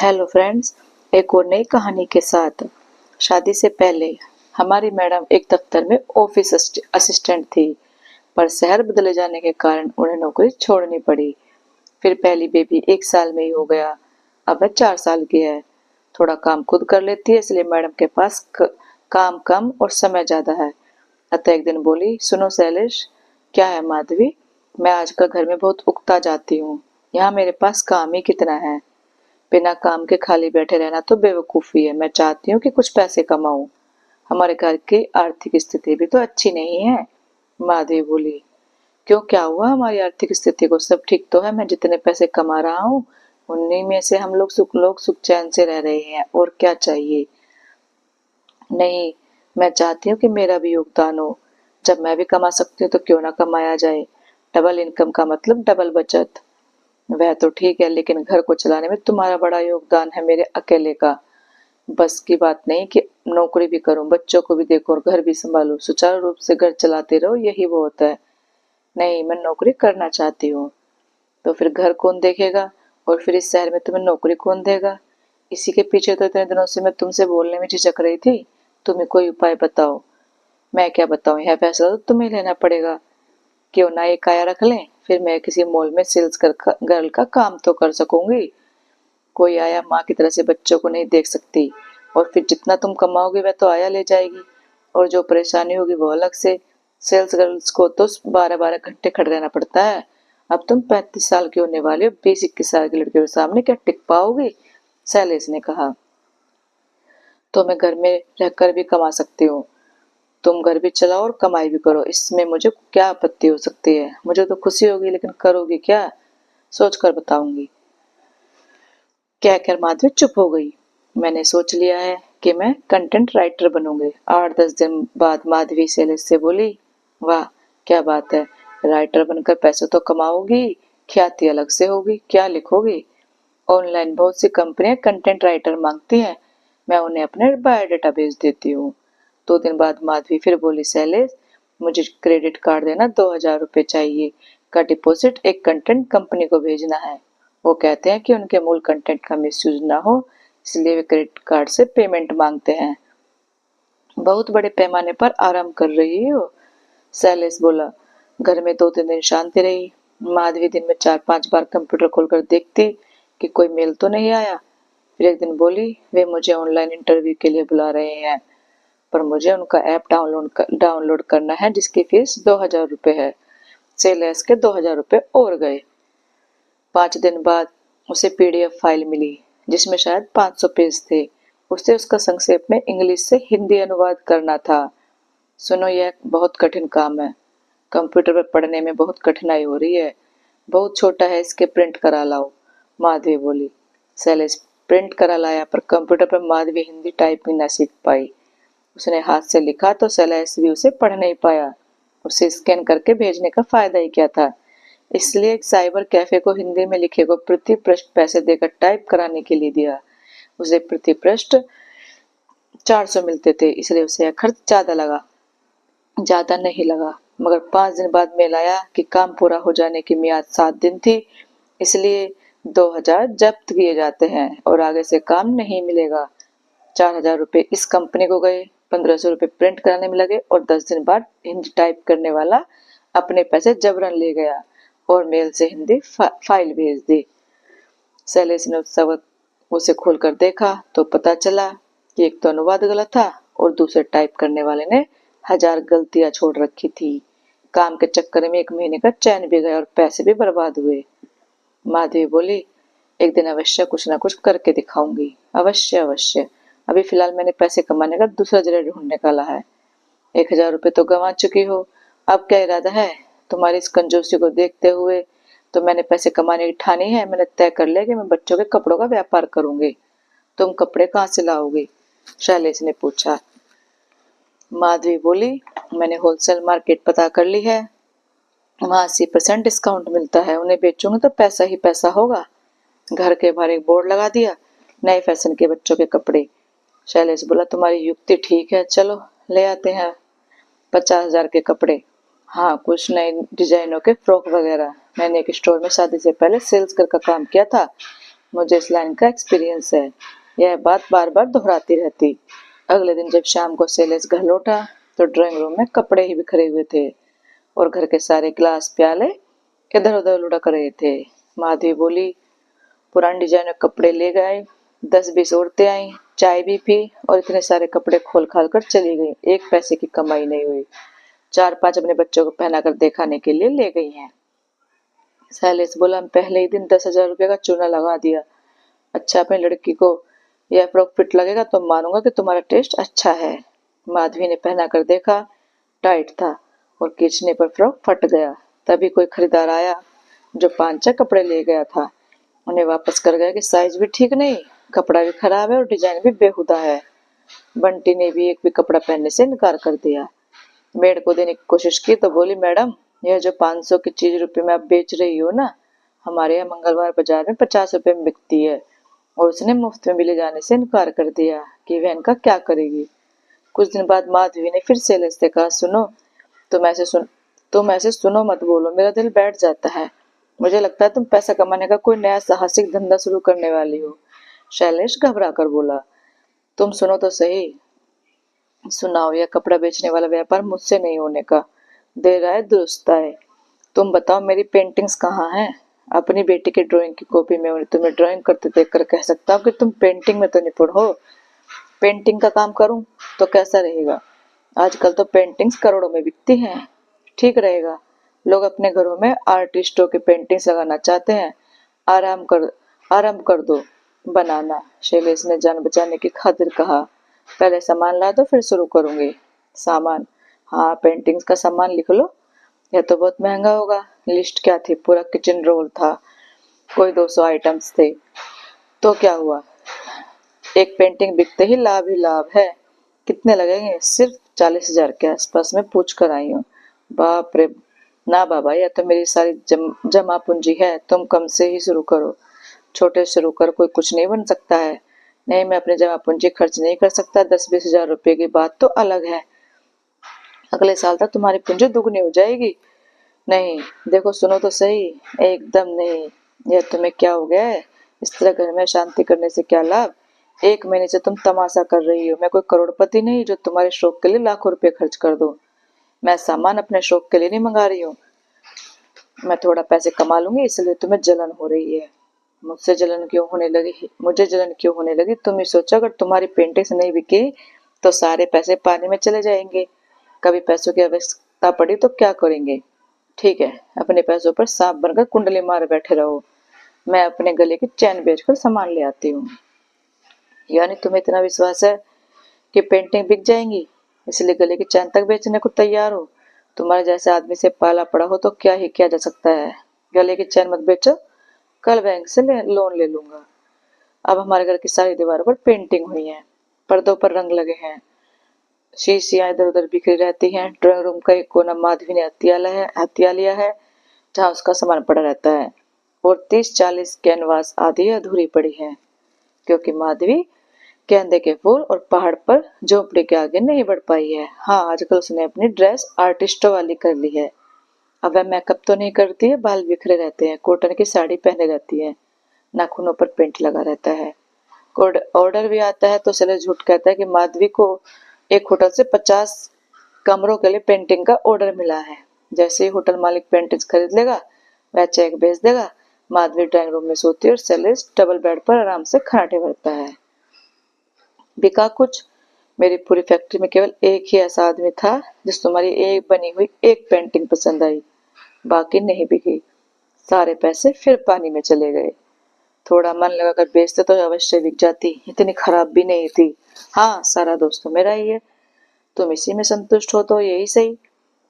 Hello friends, एक और नई कहानी के साथ। शादी से पहले हमारी मैडम एक दफ्तर में ऑफिस असिस्टेंट थी, पर शहर बदले जाने के कारण उन्हें नौकरी छोड़नी पड़ी। फिर पहली बेबी 1 साल में ही हो गया। अब वह 4 साल की है। थोड़ा काम खुद कर लेती है, इसलिए मैडम के पास काम कम और समय ज्यादा है। अतः एक दिन बोली, सुनो शैलेश। क्या है माधवी? मैं आजकल घर में बहुत उकता जाती हूँ। यहाँ मेरे पास काम ही कितना है। बिना काम के खाली बैठे रहना तो बेवकूफी है। मैं चाहती हूँ कि कुछ पैसे कमाऊं। हमारे घर की आर्थिक स्थिति भी तो अच्छी नहीं है। माधवी बोली, क्यों, क्या हुआ? हमारी आर्थिक स्थिति को सब ठीक तो है। मैं जितने पैसे कमा रहा हूँ उन्हीं में से हम लोग सुख चैन से रह रहे हैं, और क्या चाहिए। नहीं, मैं चाहती हूँ कि मेरा भी योगदान हो। जब मैं भी कमा सकती हूँ तो क्यों ना कमाया जाए। डबल इनकम का मतलब डबल बचत। वह तो ठीक है, लेकिन घर को चलाने में तुम्हारा बड़ा योगदान है, मेरे अकेले का बस की बात नहीं कि नौकरी भी करूं, बच्चों को भी देखो और घर भी संभालूं। सुचारू रूप से घर चलाते रहो, यही बहुत है। नहीं, मैं नौकरी करना चाहती हूँ। तो फिर घर कौन देखेगा? और फिर इस शहर में तुम्हें नौकरी कौन देगा? इसी के पीछे तो इतने दिनों से मैं तुमसे बोलने में झिझक रही थी। तुम्हें कोई उपाय बताओ। मैं क्या बताऊं, यह फैसला तो तुम्हें लेना पड़ेगा। क्यों ना एक काया रख लें, फिर मैं किसी मॉल में सेल्स गर्ल का काम तो कर सकूंगी। कोई आया माँ की तरह से बच्चों को नहीं देख सकती। और फिर जितना तुम कमाओगे वह तो आया ले जाएगी, और जो परेशानी होगी वो अलग से। सेल्स गर्ल्स को तो 12-12 घंटे खड़े रहना पड़ता है। अब तुम 35 साल की होने वाली हो, 20-21 साल की लड़कियों के सामने क्या टिक पाओगी? शैलेश ने कहा। तो मैं घर में रहकर भी कमा सकती हूँ। तुम घर भी चलाओ और कमाई भी करो, इसमें मुझे क्या आपत्ति हो सकती है? मुझे तो खुशी होगी, लेकिन करोगी क्या? सोच कर बताऊंगी। कहकर माधवी चुप हो गई। मैंने सोच लिया है कि मैं कंटेंट राइटर बनूंगी। 8-10 दिन बाद माधवी शैलेश से बोली, वाह, क्या बात है। राइटर बनकर पैसे तो कमाओगी, ख्याति अलग से होगी। क्या लिखोगी? ऑनलाइन बहुत सी कंपनियां कंटेंट राइटर मांगती हैं। मैं उन्हें अपने बायोडाटा भेज देती हूँ। 2 दिन बाद माधवी फिर बोली, शैलेश, मुझे क्रेडिट कार्ड देना, 2,000 रुपये चाहिए। का डिपॉजिट एक कंटेंट कंपनी को भेजना है। वो कहते हैं कि उनके मूल कंटेंट का मिसयूज ना हो, इसलिए वे क्रेडिट कार्ड से पेमेंट मांगते हैं। बहुत बड़े पैमाने पर आराम कर रही हो? शैलेश बोला। घर में 2-3 दिन शांति रही। माधवी दिन में 4-5 बार कंप्यूटर खोलकर देखती कि कोई मेल तो नहीं आया। फिर एक दिन बोली, वे मुझे ऑनलाइन इंटरव्यू के लिए बुला रहे हैं, पर मुझे उनका ऐप डाउनलोड करना है, जिसकी फीस 2,000 रुपये है। शैलेश के 2,000 रुपये और गए। 5 दिन बाद उसे पीडीएफ फाइल मिली, जिसमें शायद 500 पेज थे। उसे उसका संक्षेप में इंग्लिश से हिंदी अनुवाद करना था। सुनो, यह बहुत कठिन काम है। कंप्यूटर पर पढ़ने में बहुत कठिनाई हो रही है। बहुत छोटा है, इसके प्रिंट करा लाओ। माधवी बोली। शैलेश प्रिंट करा लाया, पर कंप्यूटर पर माधवी हिंदी टाइपिंग न सीख पाई। उसने हाथ से लिखा तो शैलेश भी उसे पढ़ नहीं पाया। उसे स्कैन करके भेजने का फायदा ही क्या था? इसलिए एक साइबर कैफे को हिंदी में लिखे को प्रति पृष्ठ पैसे देकर टाइप कराने के लिए दिया। उसे प्रति पृष्ठ 400 मिलते थे, इसलिए उसे यह खर्च ज्यादा नहीं लगा। मगर 5 दिन बाद मेल आया कि काम पूरा हो जाने की मियाद 7 दिन थी, इसलिए 2,000 जब्त किए जाते हैं और आगे से काम नहीं मिलेगा। 4,000 रुपये इस कंपनी को गए, 1,500 रुपये प्रिंट कराने में लगे, और 10 दिन बाद हिंदी टाइप करने वाला अपने पैसे जबरन ले गया और मेल से हिंदी फाइल भेज दी। शैलेश ने उसे खोलकर देखा तो पता चला कि एक तो अनुवाद गलत था, और दूसरे टाइप करने वाले ने 1,000 गलतियां छोड़ रखी थी। काम के चक्कर में 1 महीने का चैन भी गया और पैसे भी बर्बाद हुए। माधवी बोली, एक दिन अवश्य कुछ ना कुछ करके दिखाऊंगी। अवश्य अवश्य। अभी फिलहाल मैंने पैसे कमाने का दूसरा जरिया ढूंढ निकाला है। 1,000 रुपये तो गंवा चुकी हो। अब क्या इरादा है? तुम्हारी इस कंजूसी को देखते हुए तो मैंने पैसे कमाने की ठानी है। मैंने तय कर लिया कि मैं बच्चों के कपड़ों का व्यापार करूंगी। तुम कपड़े कहाँ से लाओगी? शैलेश ने पूछा। माधवी बोली, मैंने होलसेल मार्केट पता कर ली है। वहाँ 80% डिस्काउंट मिलता है। उन्हें बेचूंगी तो पैसा ही पैसा होगा। घर के बाहर एक बोर्ड लगा दिया, नए फैशन के बच्चों के कपड़े। शैलेश बोला, तुम्हारी युक्ति ठीक है, चलो ले आते हैं 50,000 के कपड़े। हाँ, कुछ नए डिजाइनों के फ्रॉक वगैरह। मैंने एक स्टोर में शादी से पहले सेल्स का काम किया था, मुझे इस लाइन का एक्सपीरियंस है। यह बात बार बार दोहराती रहती। अगले दिन जब शाम को शैलेश घर लौटा तो ड्राइंग रूम में कपड़े ही बिखरे हुए थे और घर के सारे गिलास प्याले इधर उधर लुढ़क रहे थे। माधवी बोली, पुराने डिजाइन के कपड़े ले गए, 10-20 औरतें आई, चाय भी पी और इतने सारे कपड़े खोल खाल कर चली गई। एक पैसे की कमाई नहीं हुई। 4-5 अपने बच्चों को पहना कर दिखाने के लिए ले गई हैं। शैलेश बोला, पहले ही दिन 10,000 रुपये का चूना लगा दिया। अच्छा, अपनी लड़की को यह फ्रॉक फिट लगेगा तो मानूंगा कि तुम्हारा टेस्ट अच्छा है। माधवी ने पहना कर देखा, टाइट था और खींचने पर फ्रॉक फट गया। तभी कोई खरीदार आया जो 5-6 कपड़े ले गया था। उन्हें वापस कर गया कि साइज भी ठीक नहीं, कपड़ा भी खराब है और डिजाइन भी बेहुदा है। बंटी ने भी एक भी कपड़ा पहनने से इनकार कर दिया। मेड को देने की कोशिश की तो बोली, मैडम यह जो 500 की चीज रुपये में आप बेच रही हो ना, हमारे यहाँ मंगलवार बाजार में 50 रुपये में बिकती है। और उसने मुफ्त में भी ले जाने से इनकार कर दिया कि वह इनका क्या करेगी। कुछ दिन बाद माधवी ने फिर शैलेश से कहा, सुनो, तुम ऐसे सुनो मत बोलो, मेरा दिल बैठ जाता है। मुझे लगता है तुम पैसा कमाने का कोई नया साहसिक धंधा शुरू करने वाली हो। शैलेश घबरा कर बोला, तुम सुनो तो सही। सुनाओ। यह कपड़ा बेचने वाला व्यापार मुझसे नहीं होने का। दे रहा है दुरुस्त है। तुम बताओ, मेरी पेंटिंग्स कहाँ हैं? अपनी बेटी की ड्राइंग की कॉपी में तुम्हें ड्राइंग करते देखकर कह सकता हूँ कि तुम पेंटिंग में तो निपुण हो। पेंटिंग का काम करूं तो कैसा रहेगा? आजकल तो पेंटिंग्स करोड़ों में बिकती हैं। ठीक रहेगा। लोग अपने घरों में आर्टिस्टों की पेंटिंग्स लगाना चाहते हैं। आरंभ कर दो बनाना। शैलेश ने जान बचाने की खातिर कहा, पहले सामान ला दो फिर शुरू करूंगी। सामान? हाँ, पेंटिंग्स का सामान लिख लो। यह तो बहुत महंगा होगा। लिस्ट क्या थी? पूरा किचन रोल था। कोई 200 आइटम्स थे। तो क्या हुआ? एक पेंटिंग बिकते ही लाभ है। कितने लगेंगे? सिर्फ 40,000 के आसपास में पूछ कर आई हूँ। बाप रे! ना बाबा, यह तो मेरी सारी जमा पूंजी है। तुम कम से ही शुरू करो। छोटे शुरू कर कोई कुछ नहीं बन सकता है। नहीं, मैं अपनी जमा पूंजी खर्च नहीं कर सकता। 10-20 हजार रुपये की बात तो अलग है। अगले साल तक तुम्हारी पूंजी दुगनी हो जाएगी। नहीं, देखो सुनो तो सही। एकदम नहीं। यह तुम्हें क्या हो गया है? इस तरह घर में शांति करने से क्या लाभ? 1 महीने से तुम तमाशा कर रही हो। मैं कोई करोड़पति नहीं जो तुम्हारे शौक के लिए लाखों रुपए खर्च कर दूं। मैं सामान अपने शौक के लिए नहीं मंगा रही हूँ। मैं थोड़ा पैसे कमा लूंगी इसलिए तुम्हें जलन हो रही है। मुझे जलन क्यों होने लगी? तुम ही सोचो, अगर तुम्हारी पेंटिंग्स नहीं बिकी तो सारे पैसे पानी में चले जाएंगे। कभी पैसों की आवश्यकता पड़ी तो क्या करेंगे? ठीक है, अपने पैसों पर सांप बनकर कुंडली मार बैठे रहो। मैं अपने गले की चैन बेचकर सामान ले आती हूँ। यानी तुम्हें इतना विश्वास है कि पेंटिंग बिक जाएंगी, इसलिए गले की चैन तक बेचने को तैयार हो? तुम्हारे जैसे आदमी से पाला पड़ा हो तो क्या ही किया जा सकता है। गले की चैन मत बेचो, कल बैंक से लोन ले लूंगा। अब हमारे घर की सारी दीवारों पर पेंटिंग हुई है, पर्दों पर रंग लगे हैं, शीशियां इधर उधर बिखरी रहती हैं। ड्राइंग रूम का एक कोना माधवी ने हत्या लिया है, जहाँ उसका सामान पड़ा रहता है। और 30-40 कैनवास आधी अधूरी पड़ी है, क्योंकि माधवी गेंदे के फूल और पहाड़ पर झोपड़ी के आगे नहीं बढ़ पाई है। हाँ, आजकल उसने अपनी ड्रेस आर्टिस्टों वाली कर ली है। अब वह मेकअप तो नहीं करती है, बाल बिखरे रहते हैं, कॉटन की साड़ी पहने रहती है, नाखूनों पर पेंट लगा रहता है। ऑर्डर भी आता है तो चले झूठ कहता है कि माधवी को एक होटल से 50 कमरों के लिए पेंटिंग का ऑर्डर मिला है। जैसे ही होटल मालिक पेंटिंग खरीद लेगा, वह चेक भेज देगा। माधवी ड्राइंग रूम में सोती है और शैलेश डबल बेड पर आराम से खराटे भरता है। बिका कुछ? मेरी पूरी फैक्ट्री में केवल एक ही ऐसा आदमी था जिस तुम्हारी एक बनी हुई एक पेंटिंग पसंद आई, बाकी नहीं बिकी। सारे पैसे फिर पानी में चले गए। थोड़ा मन लगाकर बेचते तो अवश्य बिक जाती, इतनी खराब भी नहीं थी। हाँ, सारा दोस्त तो मेरा ही है। तुम इसी में संतुष्ट हो तो यही सही।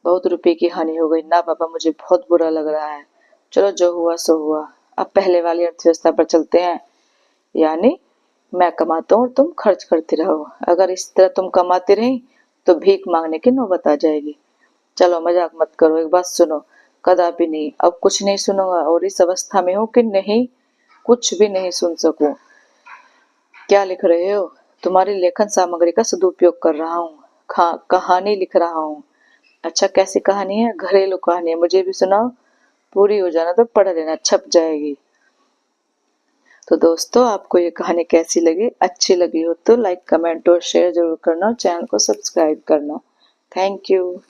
बहुत रुपए की हानि हो गई ना बाबा, मुझे बहुत बुरा लग रहा है। चलो, जो हुआ सो हुआ। अब पहले वाली अर्थव्यवस्था पर चलते हैं। यानी मैं कमाता हूँ और तुम खर्च करती रहो। अगर इस तरह तुम कमाती रही तो भीख मांगने की नौबत आ जाएगी। चलो, मजाक मत करो, एक बात सुनो। कदापि नहीं, अब कुछ नहीं सुनूंगा। और इस अवस्था में हूँ कि नहीं, कुछ भी नहीं सुन सकूं। क्या लिख रहे हो? तुम्हारी लेखन सामग्री का सदुपयोग कर रहा हूँ। कहानी लिख रहा हूँ। अच्छा, कैसी कहानी है? घरेलू कहानी है, मुझे भी सुनाओ। पूरी हो जाना तो पढ़ लेना, छप जाएगी। तो दोस्तों आपको ये कहानी कैसी लगी, अच्छी लगी हो तो लाइक कमेंट और शेयर जरूर करना और चैनल को सब्सक्राइब करना। Thank you.